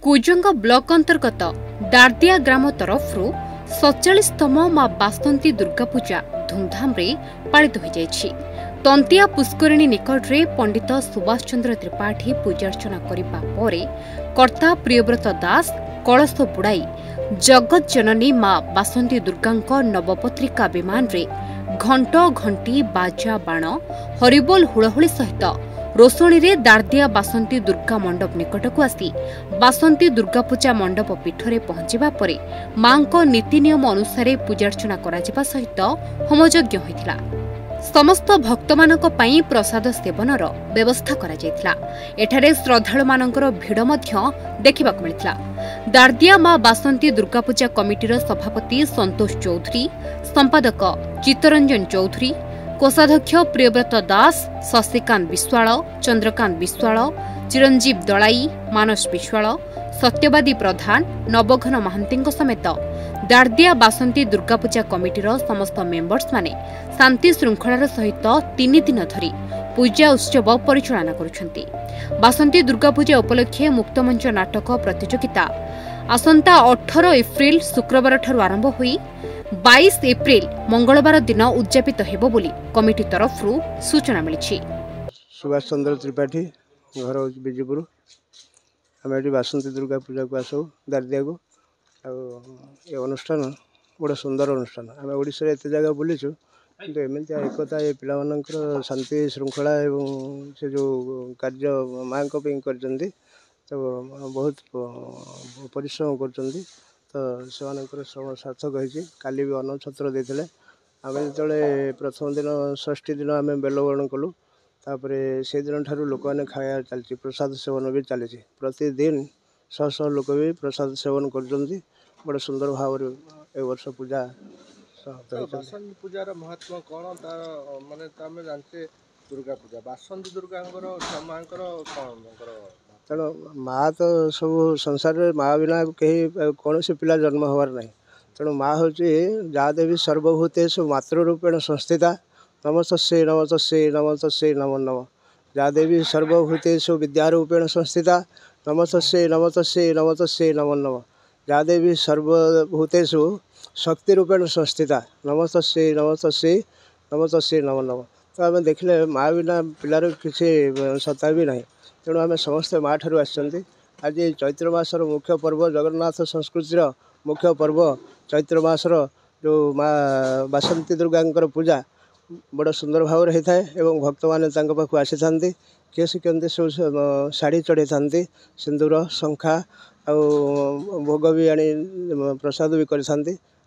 Kujang block अंतर्गत दारदिया ग्राम तरफ 47तम मां बासंती दुर्गा पूजा धूमधाम रे पालित हो जायछि। तंतिया पुष्करिणी निकट रे पंडित सुभाष चंद्र त्रिपाठी पूजार्चना करिबा परे कर्ता प्रियव्रत दास कलश बुड़ाई जगत जननी मां बासंती दुर्गांक नवपत्रिका विमान रे घंट घंटी बाजा बाण हरिबोल हुलहुली सहित रोषणी रे दारदिया बासंती दुर्गा मंडप निकट को आसी बासंती दुर्गा पूजा मंडप पीठरे पहुंचवा परे मांक नीति नियम अनुसार पूजार्चना करा सहित होमयज्ञ होइथिला। समस्त भक्त मानक पई प्रसाद सेवनर व्यवस्था करा जायथिला। एठारे श्रद्धालु मानकर भीड़ मध्य देखिबा को मिलिथिला। दारदिया मां बासंती दुर्गा पूजा कमिटीर सभापति संतोष चौधरी, संपादक चित्तरंजन चौधरी, कोषाध्यक्ष प्रियव्रत दास, शशिकांत विश्वाल, चंद्रकांत विश्वाल, चिरंजीव दलाई, मानस विश्वाल, सत्यवादी प्रधान, नवघन महांती समेत दारदिया बासंती दुर्गा पूजा कमिटीर समस्त मेंबर्स माने शांति श्रृंखलार सहित 3 दिन धरी पूजा उत्सव परिचालना करुछंती। बासंती दुर्गा पूजा उपलक्षे मुक्तमंच नाटक प्रतियोगिता आसंता 18 एप्रिल शुक्रवार ठारू आरंभ होई 22 एप्रिल मंगलवार दिन उद्यापित हेबो बोली कमिटी तरफ सूचना मिली। सुभाष चंद्र त्रिपाठी घर बिजपुर आम ये बासंती दुर्गा पूजा को आसू दारदिया को ये अनुष्ठान गोटे सुंदर अनुष्ठान। आम ओडिशा एत जगह बुलीचु कि एमती एकता ये पिलामानंकर शांति श्रृंखला एवं से जो कार्य माँ कर बहुत परिश्रम कर तो से सार्थक होती। काली भी अन्न छत्र देते आम जो प्रथम दिन षष्ठी दिन आम बेलवरण कलु तापर से दिन ठार लोक मैंने खाया चलती प्रसाद सेवन भी चली प्रतिदिन शह शह लोक भी प्रसाद सेवन कर बड़े सुंदर भाव ए वर्ष पूजा बासंती पूजार महत्व कौन तार माने तमें जानते दुर्गा पूजा बासंती दुर्गा तेणु माँ तो सब संसार में माँ बिना कहीं कौन से पिला जन्म हबार ना तेणु माँ हूँ जहाँ देवी सर्वभूतेषु मातृरूपेण संस्थिता नमस्तस्यै नमस्तस्यै नमस्तस्यै नमो नमः। जहाँ देवी सर्वभूतेषु विद्यारूपेण संस्थिता नमस्तस्यै नमस्तस्यै नमस्तस्यै नमो नमः। जहाँ देवी सर्वभूतेषु शक्तिरूपेण संस्थिता नमस्तस्यै नमस्तस्यै नमस्तस्यै नमो नमः। तो आम देखले माँ बिना पिलार किसी सत्ता भी ना तेणु आम समस्ते माँ ठारू आसछन्ति। आज चैत्र मासर मुख्य पर्व जगन्नाथ संस्कृतिर मुख्य पर्व चैत्र मासर जो माँ बासंती दुर्गांकर पूजा बड़ा सुंदर भाव होता है एवं भक्त मैंने पाखु आसी था किए शिखते सब शाढ़ी चढ़े था सिंदूर शंखा आ भोग भी आनी प्रसाद भी करें।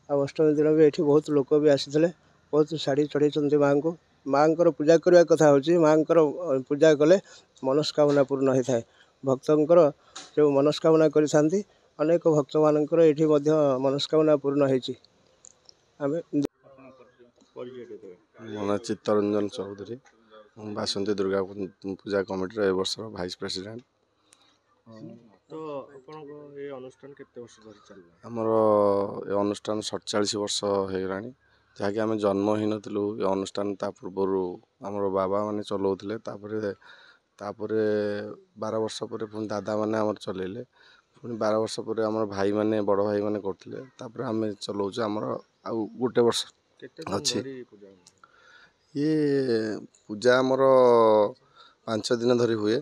अष्टमी दिन भी ये बहुत लोक भी आसी बहुत शाढ़ी चढ़े माँ को माँ पूजा करने कथा हूँ माँ पूजा कले मनस्कामना पूर्ण होता है। भक्तर जो मनस्कामना करें अनेक भक्त मानकर ये मनस्कामना पूर्ण होती। मन चित्तरंजन चौधरी बासंती दुर्गा पूजा कमिटी ए वर्ष भाइस प्रेसिडेंट। तो ये अनुष्ठान केते वर्ष धरि चलला? हमर ये अनुष्ठान 47 वर्ष हेगलानी जहाँकि आम जन्म ही नथिलु। ये अनुष्ठान ता पूर्व हमर बाबा माने चलाउथिले तापरे 12 वर्ष पर पुणी दादा माने हमर चलेले पुणी 12 वर्ष पर हमर भाई माने बड़ भाई माने करथिले तापरे आम चलाउछु हमर आ गोटे वर्ष अच्छी। ये पूजा आमर 5 दिन धरी हुए।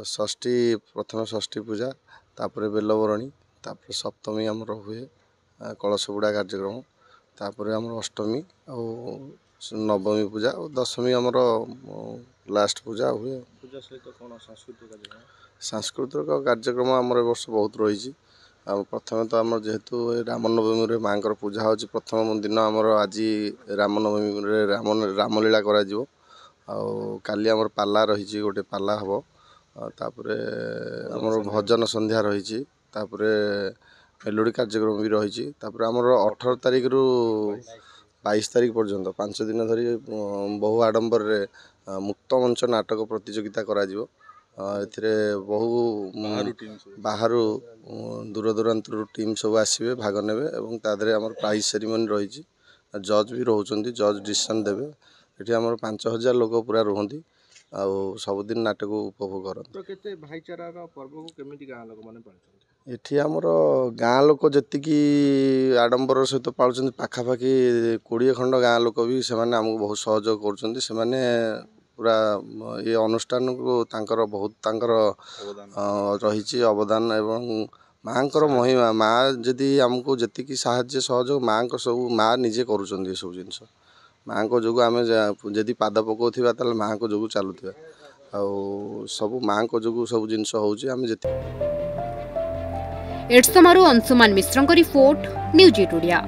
षष्ठी प्रथम षष्ठी पूजा तापर बेलवरणी तापर सप्तमी आमर हुए कलश बुड़ा कार्यक्रम तापर आमर अष्टमी और नवमी पूजा और दशमी आमर लास्ट पूजा हुए। पूजा सहित कौन सांस्कृतिक कार्यक्रम आमर वर्ष बहुत रही। प्रथम तो आम जेहेतु रामनवमी माँ पूजा हो प्रथम दिन आमर आज रामनवमी रामलीला काली आमर पाला रही गोटे पाला हम तापर आमर भजन संध्या रही मेलोडी कार्यक्रम भी रही आमर 18 तारिख रु 22 तारिख पर्यंत 5 दिन धरी बहु आडंबर मुक्त मंच नाटक प्रतियोगिता करा बहु बाहर दूर दूरांत टीम सब आसवे भाग ने आम प्राइज सेरिमनी रही जज भी रोच जज डिसीजन देवे ये आम 5000 लोक पूरा रुहति ଆଉ ସବୁଦିନ ନାଟକୁ ଉପଭୋଗ କରନ୍ତି। ତ କେତେ ଭାଇଚାରାର ପର୍ବକୁ କେମିତି ଗାଁ ଲୋକମାନେ ପାଳୁଛନ୍ତି? ଏଠି ଆମର ଗାଁ ଲୋକ ଯେତିକି ଆଡ଼ମ୍ବର ସହିତ ପାଳୁଛନ୍ତି, ପାଖାପାଖି 20 ଖଣ୍ଡ ଗାଁ ଲୋକ ବି ସେମାନେ ଆମକୁ ବହୁତ ସହଯୋଗ କରୁଛନ୍ତି। ସେମାନେ ପୁରା ଏ ଅନୁଷ୍ଠାନକୁ ତାଙ୍କର ରହିଛି ଅବଦାନ ଏବଂ ମାଆଙ୍କର ମହିମା। ମାଆ ଯଦି ଆମକୁ ଯେତିକି ସାହାଯ୍ୟ ସହଯୋଗ ସବୁ ମାଆ ନିଜେ କରୁଛନ୍ତି ଏସବୁ ଜିନିଷ। ମାଆଙ୍କ ଯୋଗୁଁ ଆମେ ଯଦି ପାଦ ପକାଉଥିବା ତାହେଲେ ମାଆଙ୍କ ଯୋଗୁଁ ଚାଲୁଥିବା, ଆଉ ସବୁ ମାଆଙ୍କ ଯୋଗୁଁ ସବୁ ଜିନିଷ ହେଉଛି। ଆମେ ଯେତିକି ଏଡ୍ସମାରୁ ଅଂଶୁମାନ ମିଶ୍ରଙ୍କ ରିପୋର୍ଟ, ନ୍ୟୁଜ୍ 8 ଓଡ଼ିଆ।